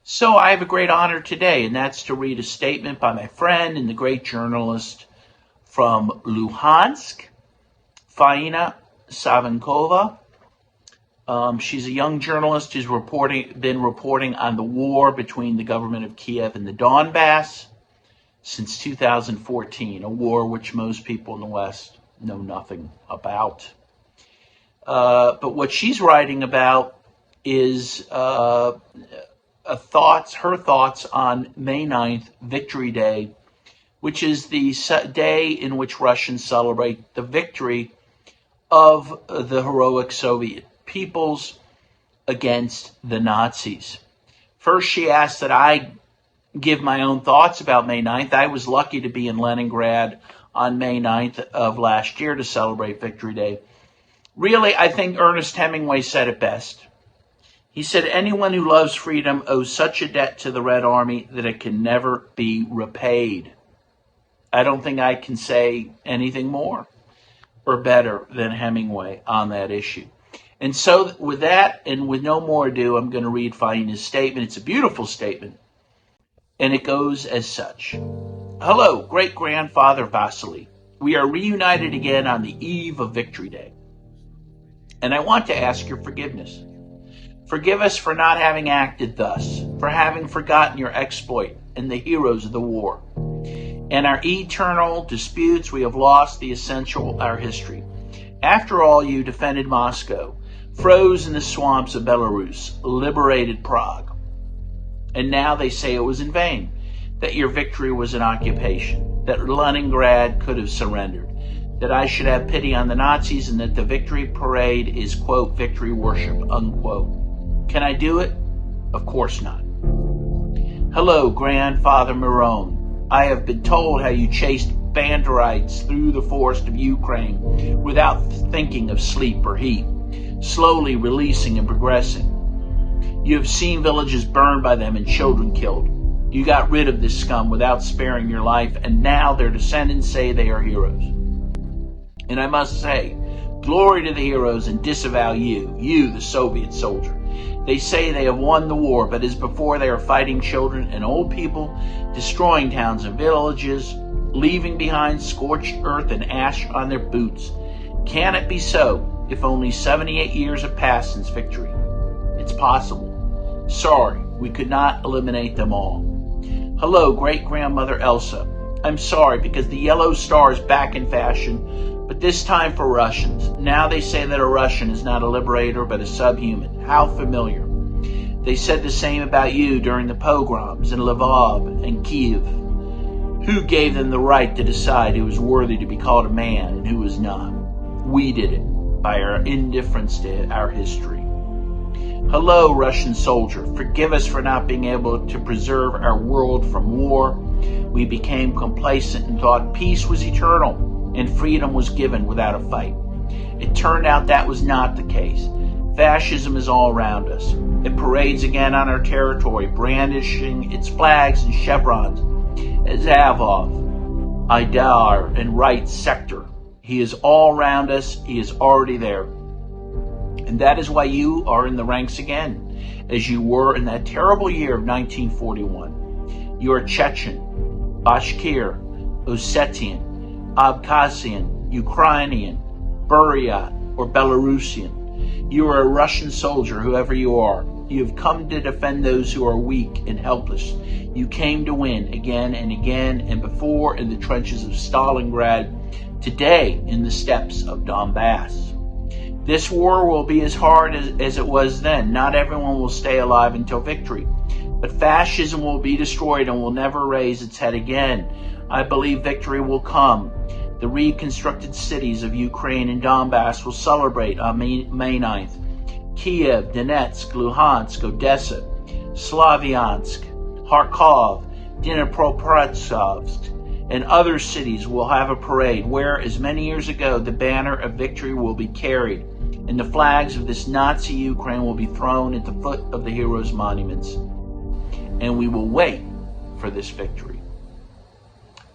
So I have a great honor today, and that's to read a statement by my friend and the great journalist from Luhansk, Faina Savenkova. She's a young journalist who's been reporting on the war between the government of Kiev and the Donbass since 2014, a war which most people in the West know nothing about. But what she's writing about is her thoughts on May 9th, Victory Day, which is the day in which Russians celebrate the victory of the heroic Soviet peoples against the Nazis. First, she asked that I give my own thoughts about May 9th. I was lucky to be in Leningrad on May 9th of last year to celebrate Victory Day. Really, I think Ernest Hemingway said it best. He said, anyone who loves freedom owes such a debt to the Red Army that it can never be repaid. I don't think I can say anything more or better than Hemingway on that issue. And so with that, and with no more ado, I'm going to read Faina's statement. It's a beautiful statement, and it goes as such. Hello, great-grandfather Vasily. We are reunited again on the eve of Victory Day. And I want to ask your forgiveness. Forgive us for not having acted thus, for having forgotten your exploit and the heroes of the war. In our eternal disputes, we have lost the essential our history. After all, you defended Moscow, froze in the swamps of Belarus, liberated Prague. And now they say it was in vain, that your victory was an occupation, that Leningrad could have surrendered, that I should have pity on the Nazis, and that the victory parade is, quote, victory worship, unquote. Can I do it? Of course not. Hello, Grandfather Miron. I have been told how you chased Banderites through the forest of Ukraine without thinking of sleep or heat, slowly releasing and progressing. You have seen villages burned by them and children killed. You got rid of this scum without sparing your life, and now their descendants say they are heroes. And I must say, glory to the heroes and disavow you, the Soviet soldier. They say they have won the war, but as before they are fighting children and old people, destroying towns and villages, leaving behind scorched earth and ash on their boots. Can it be so, if only 78 years have passed since victory? It's possible. Sorry, we could not eliminate them all. Hello, great-grandmother Elsa. I'm sorry, because the yellow star is back in fashion, but this time for Russians. Now they say that a Russian is not a liberator, but a subhuman. How familiar. They said the same about you during the pogroms in Lvov and Kiev. Who gave them the right to decide who was worthy to be called a man and who was not? We did it, by our indifference to our history. Hello, Russian soldier. Forgive us for not being able to preserve our world from war. We became complacent and thought peace was eternal and freedom was given without a fight. It turned out that was not the case. Fascism is all around us. It parades again on our territory, brandishing its flags and chevrons. Azov, Aidar, and Right Sector. He is all around us. He is already there. And that is why you are in the ranks again, as you were in that terrible year of 1941. You are Chechen, Bashkir, Ossetian, Abkhazian, Ukrainian, Buryat, or Belarusian. You are a Russian soldier, whoever you are. You have come to defend those who are weak and helpless. You came to win again and again, and before in the trenches of Stalingrad, today in the steppes of Donbass. This war will be as hard as it was then. Not everyone will stay alive until victory. But fascism will be destroyed and will never raise its head again. I believe victory will come. The reconstructed cities of Ukraine and Donbass will celebrate on May 9th. Kiev, Donetsk, Luhansk, Odessa, Slavyansk, Kharkov, Dnipropetrovsk, and other cities will have a parade where, as many years ago, the banner of victory will be carried, and the flags of this Nazi Ukraine will be thrown at the foot of the heroes' monuments. And we will wait for this victory.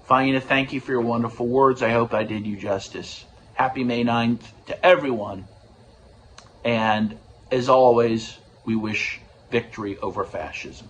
Faina, thank you for your wonderful words. I hope I did you justice. Happy May 9th to everyone. And as always, we wish victory over fascism.